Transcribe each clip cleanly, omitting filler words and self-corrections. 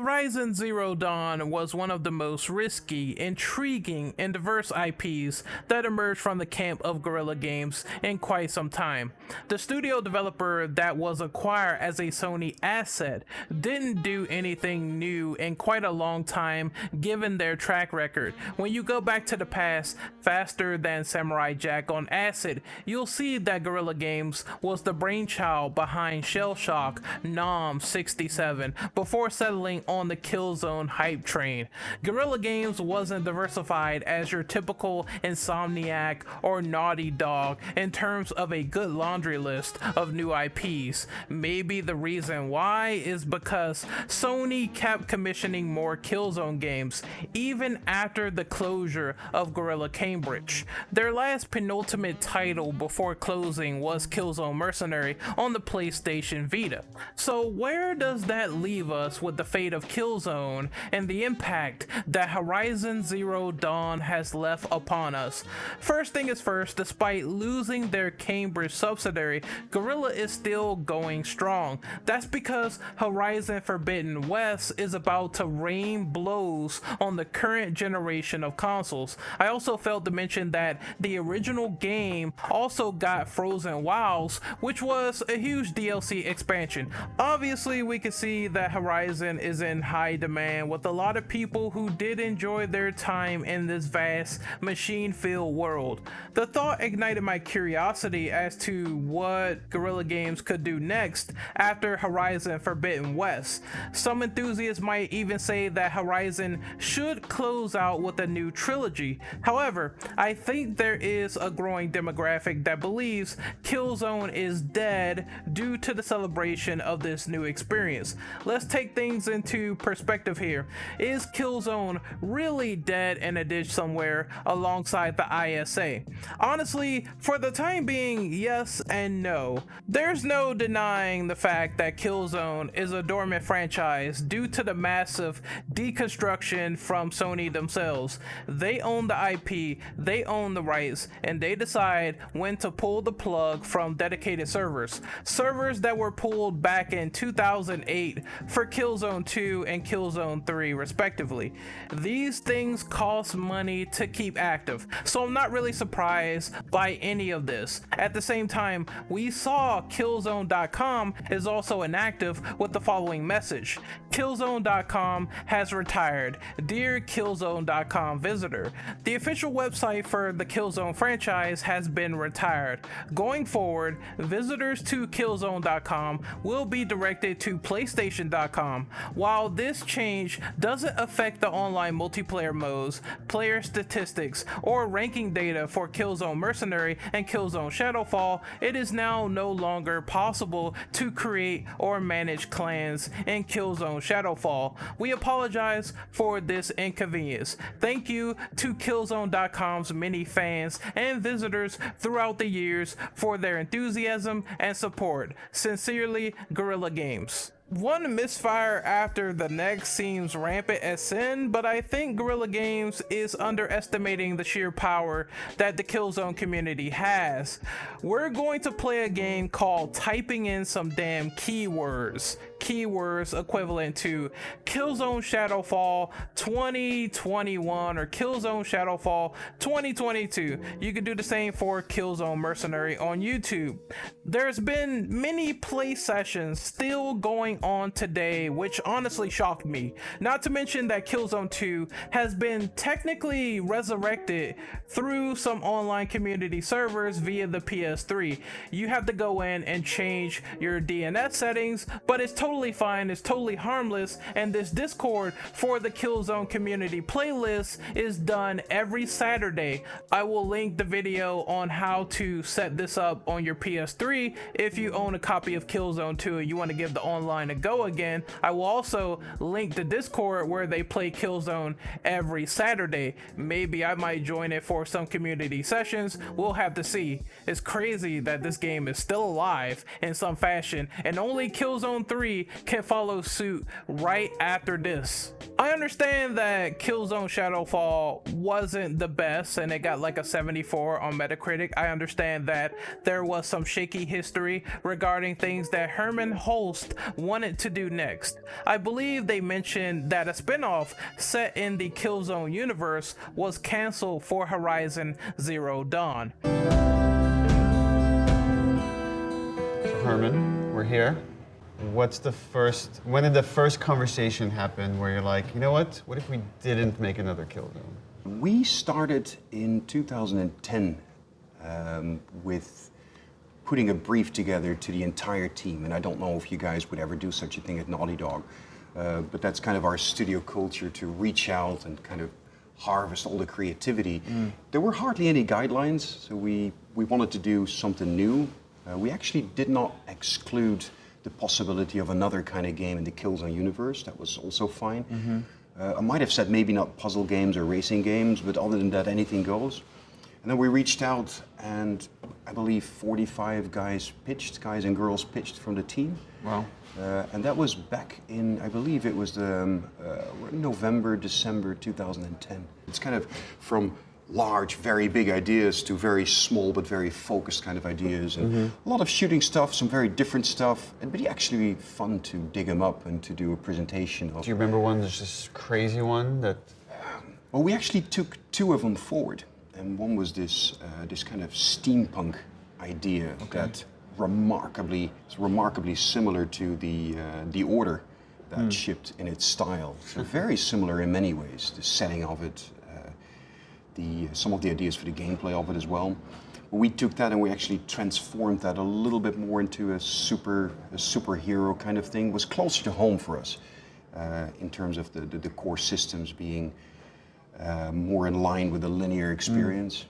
Horizon Zero Dawn was one of the most risky, intriguing, and diverse IPs that emerged from the camp of Guerrilla Games in quite some time. The studio developer that was acquired as a Sony asset didn't do anything new in quite a long time given their track record. When you go back to the past, faster than Samurai Jack on acid, you'll see that Guerrilla Games was the brainchild behind Shell Shock Nom 67 before settling on the Killzone hype train. Guerrilla Games wasn't diversified as your typical Insomniac or Naughty Dog in terms of a good laundry list of new IPs. Maybe the reason why is because Sony kept commissioning more Killzone games even after the closure of Guerrilla Cambridge. Their last penultimate title before closing was Killzone Mercenary on the PlayStation Vita. So where does that leave us with the fate of Killzone and the impact that Horizon Zero Dawn has left upon us? First thing is first, despite losing their Cambridge subsidiary, Guerrilla is still going strong. That's because Horizon Forbidden West is about to rain blows on the current generation of consoles. I also failed to mention that the original game also got Frozen Wilds, which was a huge DLC expansion. Obviously, we can see that Horizon is in high demand with a lot of people who did enjoy their time in this vast machine-filled world. The thought ignited my curiosity as to what Guerrilla Games could do next after Horizon Forbidden West. Some enthusiasts might even say that Horizon should close out with a new trilogy. However, I think there is a growing demographic that believes Killzone is dead due to the celebration of this new experience. Let's take things into perspective here. Is Killzone really dead in a ditch somewhere alongside the ISA? Honestly, for the time being, yes and no. There's no denying the fact that Killzone is a dormant franchise due to the massive deconstruction from Sony themselves. They own the IP, they own the rights, and they decide when to pull the plug from dedicated servers. Servers that were pulled back in 2008 for Killzone 2 and Killzone 3 respectively. These things cost money to keep active, so I'm not really surprised by any of this. At the same time, we saw Killzone.com is also inactive with the following message: Killzone.com has retired. Dear Killzone.com visitor, the official website for the Killzone franchise has been retired. Going forward, visitors to Killzone.com will be directed to PlayStation.com. While this change doesn't affect the online multiplayer modes, player statistics, or ranking data for Killzone Mercenary and Killzone Shadowfall, it is now no longer possible to create or manage clans in Killzone Shadowfall. We apologize for this inconvenience. Thank you to Killzone.com's many fans and visitors throughout the years for their enthusiasm and support. Sincerely, Guerrilla Games. One misfire after the next seems rampant as sin, but I think Guerrilla Games is underestimating the sheer power that the Killzone community has. We're going to play a game called Typing in Some Damn Keywords. Keywords equivalent to Killzone Shadowfall 2021 or Killzone Shadowfall 2022. You can do the same for Killzone Mercenary on YouTube. There's been many play sessions still going on today, which honestly shocked me. Not to mention that Killzone 2 has been technically resurrected through some online community servers via the PS3. You have to go in and change your DNS settings, but it's totally fine, it's totally harmless, and this Discord for the Killzone community playlist is done every Saturday. I will link the video on how to set this up on your PS3 if you own a copy of Killzone 2 and you want to give the online a go again. I will also link the Discord where they play Killzone every Saturday. Maybe I might join it for some community sessions. We'll have to see. It's crazy that this game is still alive in some fashion, and only Killzone 3 3 can follow suit right after this. I understand that Killzone Shadowfall wasn't the best and it got like a 74 on Metacritic. I understand that there was some shaky history regarding things that Herman Holst wanted to do next. I believe they mentioned that a spin-off set in the Killzone universe was canceled for Horizon Zero Dawn. Herman, we're here. When did the first conversation happen where you're like, you know what if we didn't make another Killzone? We started in 2010 with putting a brief together to the entire team, and I don't know if you guys would ever do such a thing at Naughty Dog, but that's kind of our studio culture, to reach out and kind of harvest all the creativity. There were hardly any guidelines, so we wanted to do something new. We actually did not exclude the possibility of another kind of game in the Killzone universe. That was also fine. I might have said maybe not puzzle games or racing games, but other than that, anything goes. And then we reached out, and I believe 45 guys and girls pitched from the team. Wow. And that was back in, I believe it was November, December 2010. It's kind of from large, very big ideas to very small but very focused kind of ideas, and a lot of shooting stuff, some very different stuff, but actually fun to dig them up and to do a presentation of. Do you remember one that's just crazy one that? Well, we actually took two of them forward, and one was this kind of steampunk idea that is remarkably similar to the Order that shipped in its style. So very similar in many ways, the setting of it. Some of the ideas for the gameplay of it as well. But we took that and we actually transformed that a little bit more into a superhero kind of thing. It was closer to home for us in terms of the core systems being more in line with a linear experience.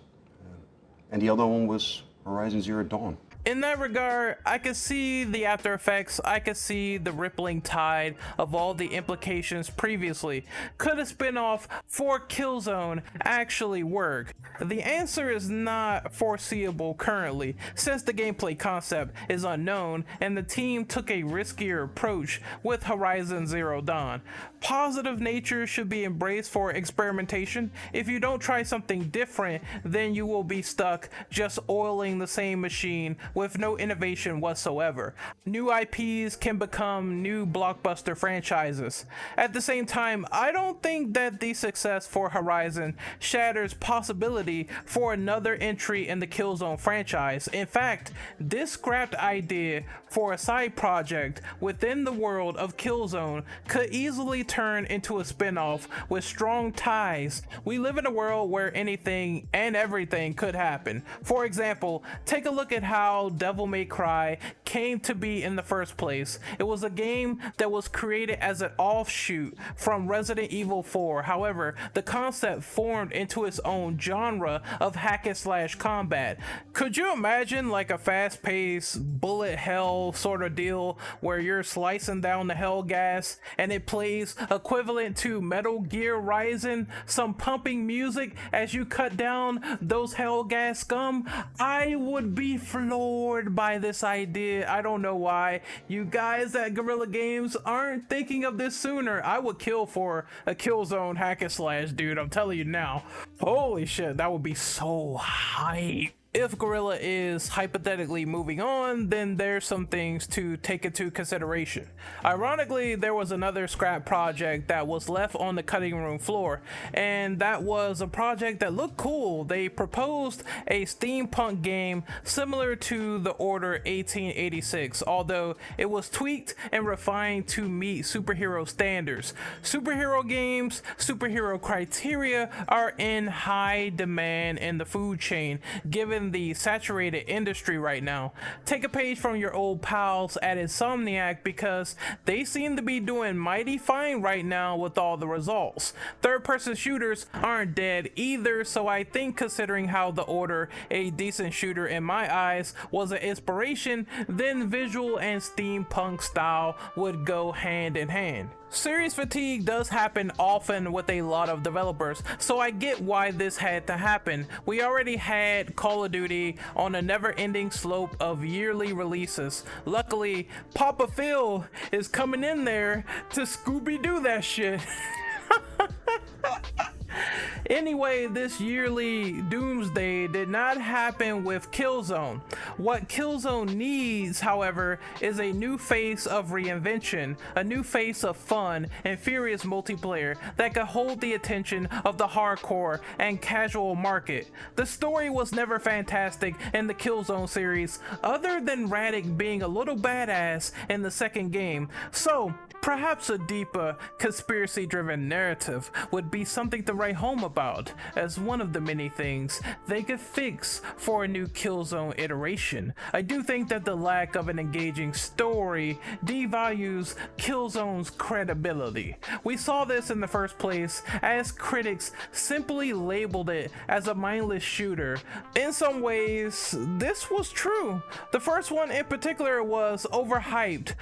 And the other one was Horizon Zero Dawn. In that regard, I could see the after effects, I could see the rippling tide of all the implications previously. Could a spin-off for Killzone actually work? The answer is not foreseeable currently, since the gameplay concept is unknown and the team took a riskier approach with Horizon Zero Dawn. Positive nature should be embraced for experimentation. If you don't try something different, then you will be stuck just oiling the same machine with no innovation whatsoever. New IPs can become new blockbuster franchises. At the same time, I don't think that the success for Horizon shatters possibility for another entry in the Killzone franchise. In fact, this scrapped idea for a side project within the world of Killzone could easily turn into a spin-off with strong ties. We live in a world where anything and everything could happen. For example, take a look at how Devil May Cry came to be in the first place. It was a game that was created as an offshoot from Resident Evil 4. However, the concept formed into its own genre of hack and slash combat. Could you imagine like a fast-paced bullet hell sort of deal where you're slicing down the hell gas and it plays equivalent to Metal Gear Rising, some pumping music as you cut down those hell gas scum? I would be floored by this idea. I don't know why you guys at Guerrilla Games aren't thinking of this sooner. I would kill for a Killzone hack and slash, dude. I'm telling you now. Holy shit, that would be so hype. If Guerrilla is hypothetically moving on, then there's some things to take into consideration. Ironically, there was another scrap project that was left on the cutting room floor, and that was a project that looked cool. They proposed a steampunk game similar to the Order 1886, although it was tweaked and refined to meet superhero standards. Superhero games, superhero criteria are in high demand in the food chain, given the saturated industry right now. Take a page from your old pals at Insomniac, because they seem to be doing mighty fine right now with all the results. Third-person shooters aren't dead either, so I think considering how the Order, a decent shooter in my eyes, was an inspiration, then visual and steampunk style would go hand in hand. Series fatigue does happen often with a lot of developers, so I get why this had to happen. We already had Call of Duty on a never-ending slope of yearly releases. Luckily, Papa Phil is coming in there to Scooby-Doo that shit. Anyway, this yearly doomsday did not happen with Killzone. What Killzone needs, however, is a new face of reinvention, a new face of fun and furious multiplayer that could hold the attention of the hardcore and casual market. The story was never fantastic in the Killzone series, other than Renegade being a little badass in the second game, so perhaps a deeper, conspiracy-driven narrative would be something to write home about, as one of the many things they could fix for a new Killzone iteration. I do think that the lack of an engaging story devalues Killzone's credibility. We saw this in the first place, as critics simply labeled it as a mindless shooter. In some ways, this was true. The first one in particular was overhyped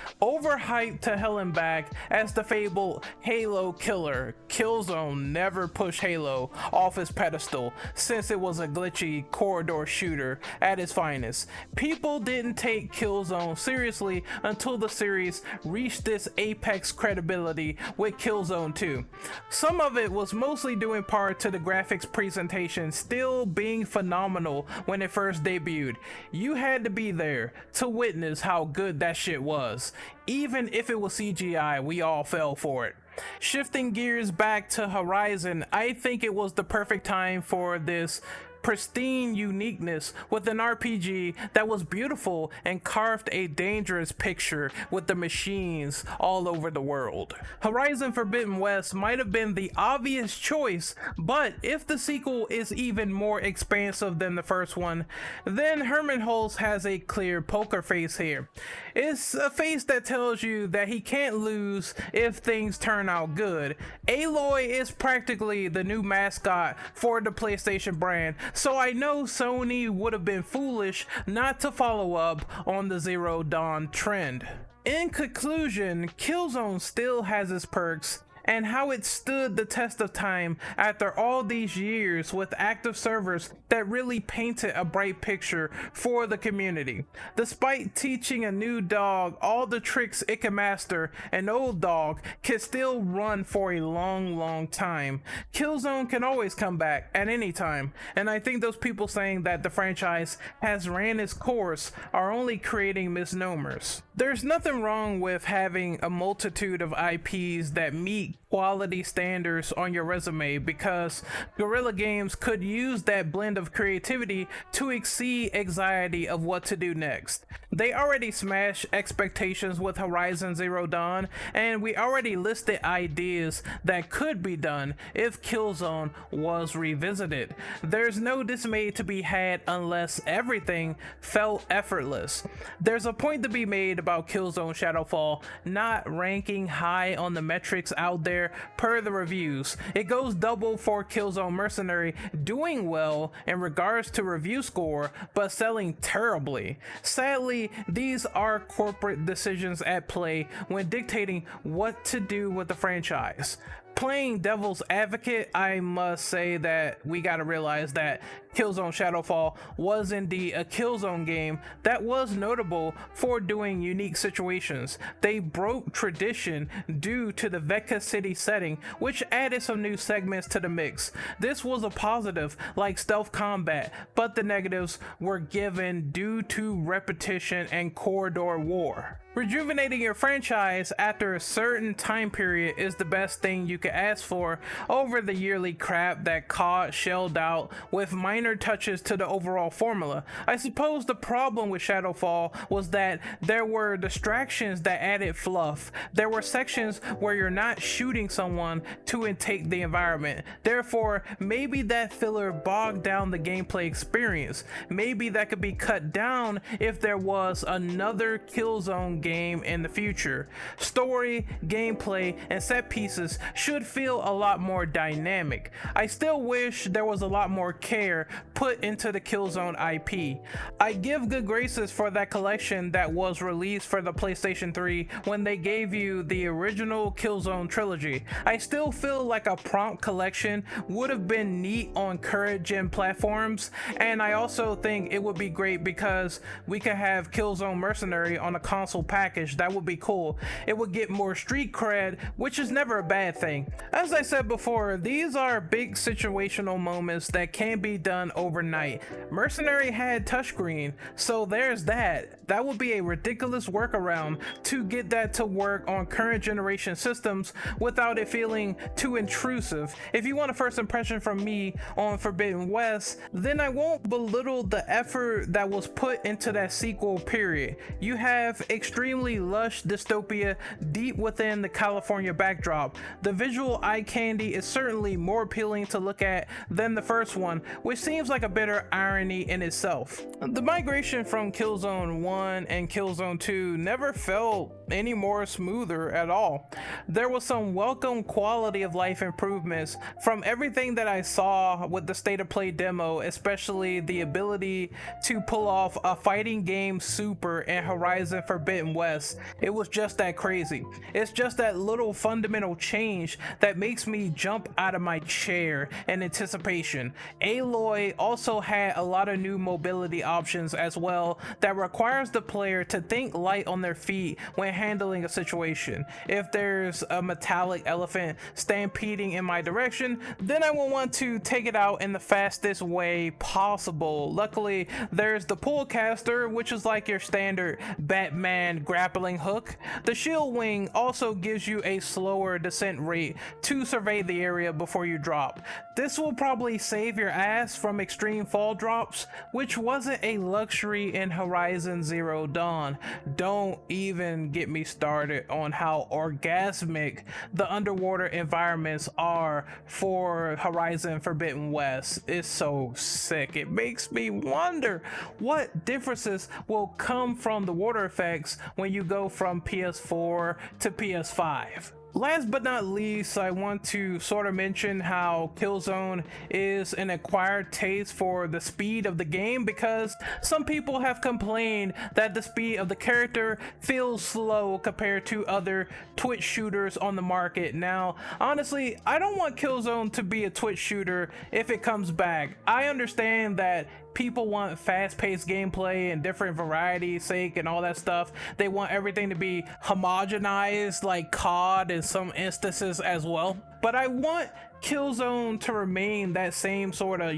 to hell and back as the fabled Halo killer. Killzone never pushed Halo off its pedestal since it was a glitchy corridor shooter at its finest. People didn't take Killzone seriously until the series reached its apex credibility with Killzone 2. Some of it was mostly due in part to the graphics presentation still being phenomenal when it first debuted. You had to be there to witness how good that shit was. Even if it was CGI, we all fell for it. Shifting gears back to Horizon, I think it was the perfect time for this pristine uniqueness with an RPG that was beautiful and carved a dangerous picture with the machines all over the world. Horizon Forbidden West might have been the obvious choice, but if the sequel is even more expansive than the first one, then Herman Hulst has a clear poker face here. It's a face that tells you that he can't lose if things turn out good. Aloy is practically the new mascot for the PlayStation brand, so I know Sony would have been foolish not to follow up on the Zero Dawn trend. In conclusion, Killzone still has its perks, and how it stood the test of time after all these years with active servers that really painted a bright picture for the community. Despite teaching a new dog all the tricks it can master, an old dog can still run for a long time. Killzone can always come back at any time, and I think those people saying that the franchise has ran its course are only creating misnomers. There's nothing wrong with having a multitude of IPs that meet quality standards on your resume, because Guerrilla Games could use that blend of creativity to exceed anxiety of what to do next. They already smashed expectations with Horizon Zero Dawn, and we already listed ideas that could be done if Killzone was revisited. There's no dismay to be had unless everything felt effortless. There's a point to be made about Killzone Shadowfall not ranking high on the metrics out there per the reviews. It goes double for Killzone Mercenary doing well in regards to review score, but selling terribly. Sadly, these are corporate decisions at play when dictating what to do with the franchise. Playing devil's advocate, I must say that we gotta realize that Killzone Shadowfall was indeed a Killzone game that was notable for doing unique situations. They broke tradition due to the Vecca City setting, which added some new segments to the mix. This was a positive, like stealth combat, but the negatives were given due to repetition and corridor war. Rejuvenating your franchise after a certain time period is the best thing you could ask for over the yearly crap that COD shelled out with minor touches to the overall formula. I suppose the problem with Shadowfall was that there were distractions that added fluff. There were sections where you're not shooting someone to intake the environment. Therefore, maybe that filler bogged down the gameplay experience. Maybe that could be cut down if there was another Killzone game in the future. Story, gameplay, and set pieces should feel a lot more dynamic. I still wish there was a lot more care put into the Killzone IP. I give good graces for that collection that was released for the PlayStation 3 when they gave you the original Killzone trilogy. I still feel like a prompt collection would have been neat on current gen platforms, and I also think it would be great because we could have Killzone Mercenary on a console package. That would be cool. It would get more street cred, which is never a bad thing. As I said before, these are big situational moments that can be done overnight. Mercenary had touchscreen, so there's that. That would be a ridiculous workaround to get that to work on current generation systems without it feeling too intrusive. If you want a first impression from me on Forbidden West, then I won't belittle the effort that was put into that sequel, period. You have extremely lush dystopia deep within the California backdrop. The visual eye candy is certainly more appealing to look at than the first one, which seems like a bitter irony in itself. The migration from Killzone 1 and Killzone 2 never felt any more smoother at all. There was some welcome quality of life improvements from everything that I saw with the state of play demo, especially the ability to pull off a fighting game super in Horizon Forbidden West. It was just that crazy. It's just that little fundamental change that makes me jump out of my chair in anticipation. Aloy also had a lot of new mobility options as well that requires the player to think light on their feet when handling a situation. If there's a metallic elephant stampeding in my direction, then I will want to take it out in the fastest way possible. Luckily, there's the pull caster, which is like your standard Batman grappling hook. The shield wing also gives you a slower descent rate to survey the area before you drop. This will probably save your ass from extreme fall drops, which wasn't a luxury in Horizon Zero Dawn. Don't even get me started on how orgasmic the underwater environments are for Horizon Forbidden West. It's so sick. It makes me wonder what differences will come from the water effects when you go from PS4 to PS5. Last but not least, I want to sort of mention how Killzone is an acquired taste for the speed of the game, because some people have complained that the speed of the character feels slow compared to other Twitch shooters on the market. Now, honestly, I don't want Killzone to be a Twitch shooter if it comes back. I understand that people want fast-paced gameplay and different variety's sake and all that stuff. They want everything to be homogenized like COD in some instances as well. But I want Killzone to remain that same sort of,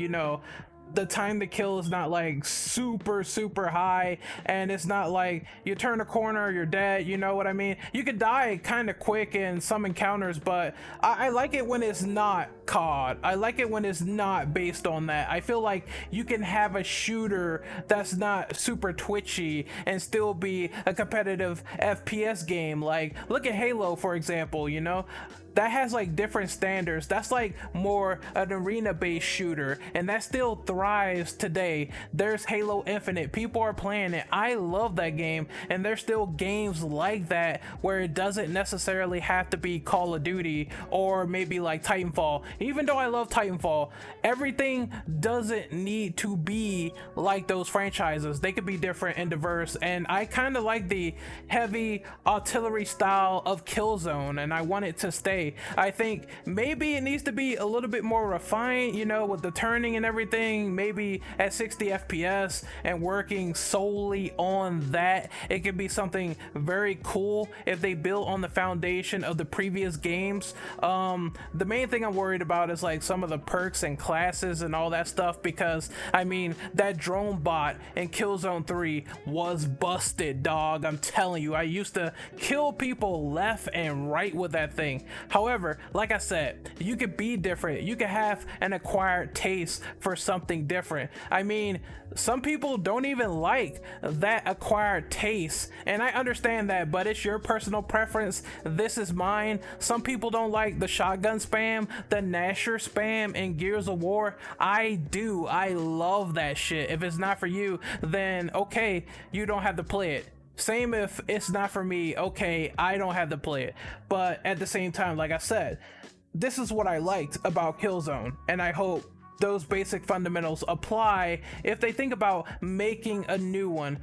the time to kill is not like super high, and it's not like you turn a corner, you're dead, you know what I mean? You could die kind of quick in some encounters, but I like it when it's not COD. I like it when it's not based on that. I feel like you can have a shooter that's not super twitchy and still be a competitive FPS game. Like, look at Halo, for example, that has like different standards. That's like more an arena based shooter, and that still thrives today. There's Halo Infinite, people are playing it. I love that game, and there's still games like that where it doesn't necessarily have to be Call of Duty or maybe like Titanfall. Even though I love Titanfall, everything doesn't need to be like those franchises. They could be different and diverse, and I kind of like the heavy artillery style of Killzone, and I want it to stay. I think maybe it needs to be a little bit more refined, with the turning and everything, maybe at 60 FPS and working solely on that. It could be something very cool if they build on the foundation of the previous games. The main thing I'm worried about is like some of the perks and classes and all that stuff, because I mean, that drone bot in Killzone 3 was busted, dog. I'm telling you, I used to kill people left and right with that thing. However, like I said, you could be different. You could have an acquired taste for something different. I mean, some people don't even like that acquired taste, and I understand that, but it's your personal preference. This is mine. Some people don't like the shotgun spam, the Nasher spam in Gears of War. I do. I love that shit. If it's not for you, then okay, you don't have to play it. Same if it's not for me, okay, I don't have to play it. But at the same time, like I said, this is what I liked about Killzone, and I hope those basic fundamentals apply if they think about making a new one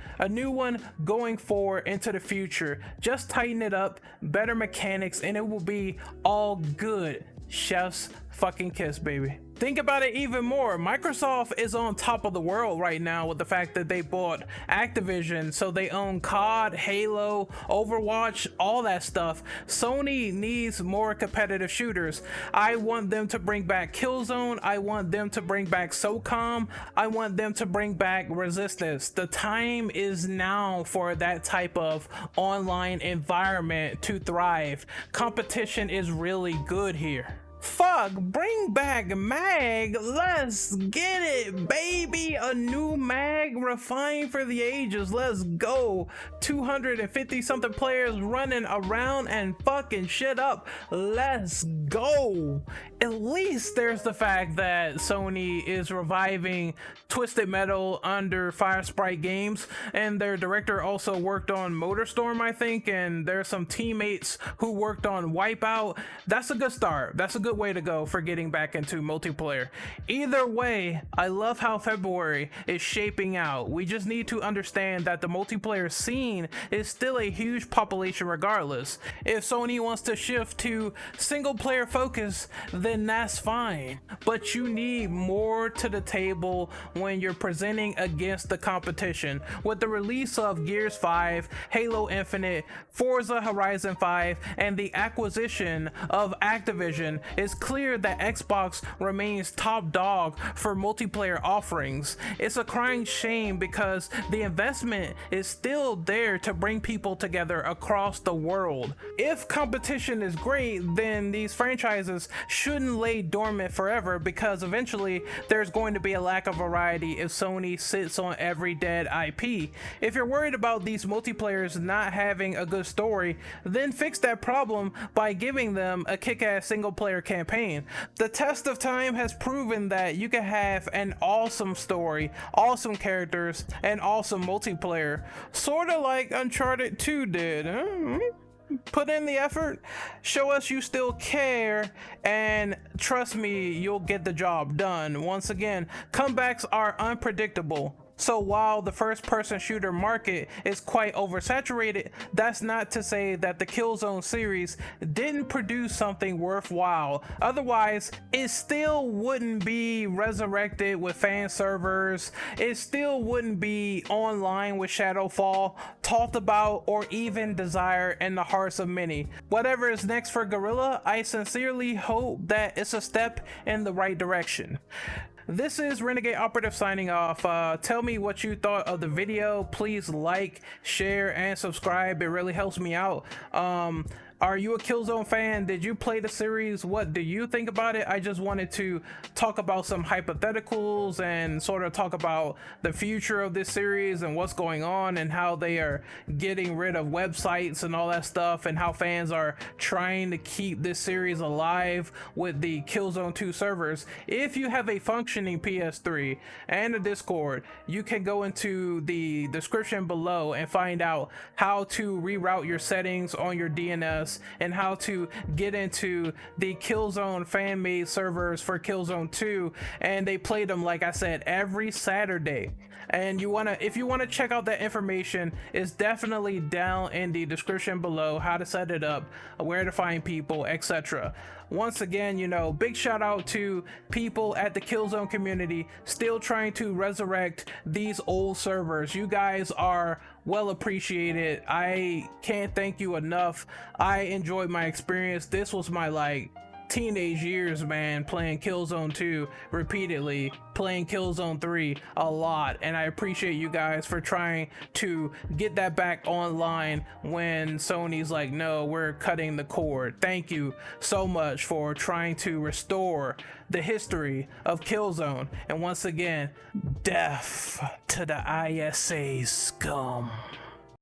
going forward into the future. Just tighten it up, better mechanics, and it will be all good. Chef's fucking kiss, baby. Think about it even more. Microsoft is on top of the world right now with the fact that they bought Activision, so they own COD, Halo, Overwatch, all that stuff. Sony needs more competitive shooters. I want them to bring back Killzone. I want them to bring back SOCOM. I want them to bring back Resistance. The time is now for that type of online environment to thrive. Competition is really good here. Fuck, bring back mag. Let's get it, baby. A new mag refined for the ages. Let's go. 250 something players running around and fucking shit up. Let's go. At least there's the fact that Sony is reviving Twisted Metal under Firesprite Games, and their director also worked on Motorstorm, I think, and there's some teammates who worked on Wipeout. That's a good start. That's a good way to go for getting back into multiplayer. Either way, I love how February is shaping out. We just need to understand that the multiplayer scene is still a huge population regardless. If Sony wants to shift to single player focus, then that's fine, but you need more to the table when you're presenting against the competition. With the release of Gears 5, Halo Infinite, Forza Horizon 5, and the acquisition of Activision, it's clear that Xbox remains top dog for multiplayer offerings. It's a crying shame because the investment is still there to bring people together across the world. If competition is great, then these franchises shouldn't lay dormant forever, because eventually there's going to be a lack of variety if Sony sits on every dead IP. If you're worried about these multiplayers not having a good story, then fix that problem by giving them a kick-ass single-player campaign. The test of time has proven that you can have an awesome story, awesome characters, and awesome multiplayer, sort of like Uncharted 2 did. Put in the effort, show us you still care, and trust me, you'll get the job done. Once again, comebacks are unpredictable. So while the first person shooter market is quite oversaturated, that's not to say that the Killzone series didn't produce something worthwhile. Otherwise, it still wouldn't be resurrected with fan servers. It still wouldn't be online with Shadowfall, talked about, or even desired in the hearts of many. Whatever is next for Guerrilla, I sincerely hope that it's a step in the right direction. This is Renegade Operative signing off. Tell me what you thought of the video. Please like, share, and subscribe. It really helps me out. Are you a Killzone fan? Did you play the series? What do you think about it? I just wanted to talk about some hypotheticals and sort of talk about the future of this series and what's going on and how they are getting rid of websites and all that stuff, and how fans are trying to keep this series alive with the Killzone 2 servers. If you have a functioning PS3 and a Discord, you can go into the description below and find out how to reroute your settings on your DNS and how to get into the Killzone fan-made servers for Killzone 2, and they play them, like I said, every Saturday. And if you wanna check out that information, it's definitely down in the description below, how to set it up, where to find people, etc. Once again, big shout out to people at the Killzone community still trying to resurrect these old servers. You guys are well appreciated. I can't thank you enough. I enjoyed my experience. This was my teenage years, man, playing Killzone 2 repeatedly, playing Killzone 3 a lot, and I appreciate you guys for trying to get that back online when Sony's like, no, we're cutting the cord. Thank you so much for trying to restore the history of Killzone. And once again, death to the ISA scum.